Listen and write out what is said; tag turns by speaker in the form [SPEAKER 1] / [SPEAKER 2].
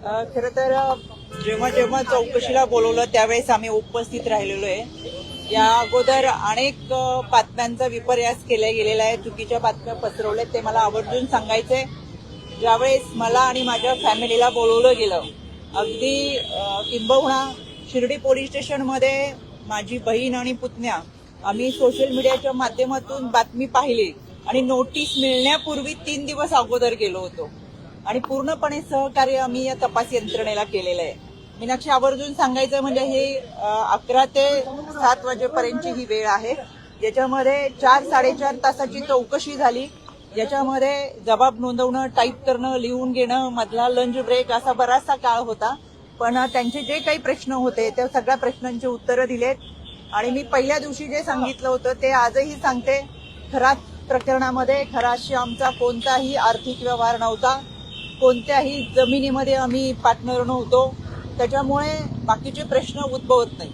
[SPEAKER 1] खरं तर जेव्हा जेव्हा चौकशीला बोलवलं त्यावेळेस आम्ही उपस्थित राहिलेलो आहे. या अगोदर अनेक बातम्यांचा विपर्यास केला गेलेला आहे, चुकीच्या बातम्या पसरवल्या, ते मला आवर्जून सांगायचंय. ज्यावेळेस मला आणि माझ्या फॅमिलीला बोलवलं गेलं, अगदी किंबहुना शिर्डी पोलीस स्टेशनमध्ये माझी बहीण आणि पुतण्या आम्ही सोशल मीडियाच्या माध्यमातून बातमी पाहिली आणि नोटीस मिळण्यापूर्वी 3 दिवस अगोदर गेलो होतो आणि पूर्णपणे सहकार्य आम्ही या तपास यंत्रणेला केलेलं आहे. मीनाक्षी, आवर्जून सांगायचं म्हणजे हे 11 ते 7 वाजेपर्यंतची ही वेळ आहे. याच्यामध्ये 4-4.5 तासाची चौकशी झाली. याच्यामध्ये जबाब नोंदवणं, टाईप करणं, लिहून घेणं, मधला लंच ब्रेक असा बराचसा काळ होता. पण त्यांचे जे काही प्रश्न होते त्या सगळ्या प्रश्नांची उत्तरं दिलेत आणि मी पहिल्या दिवशी जे सांगितलं होतं ते आजही सांगते. खरात प्रकरणामध्ये खराशी आमचा कोणताही आर्थिक व्यवहार नव्हता, कोणत्याही जमिनीमध्ये आम्ही पार्टनर नव्हतो. त्याच्यामुळे बाकीचे प्रश्न उद्भवत नाही.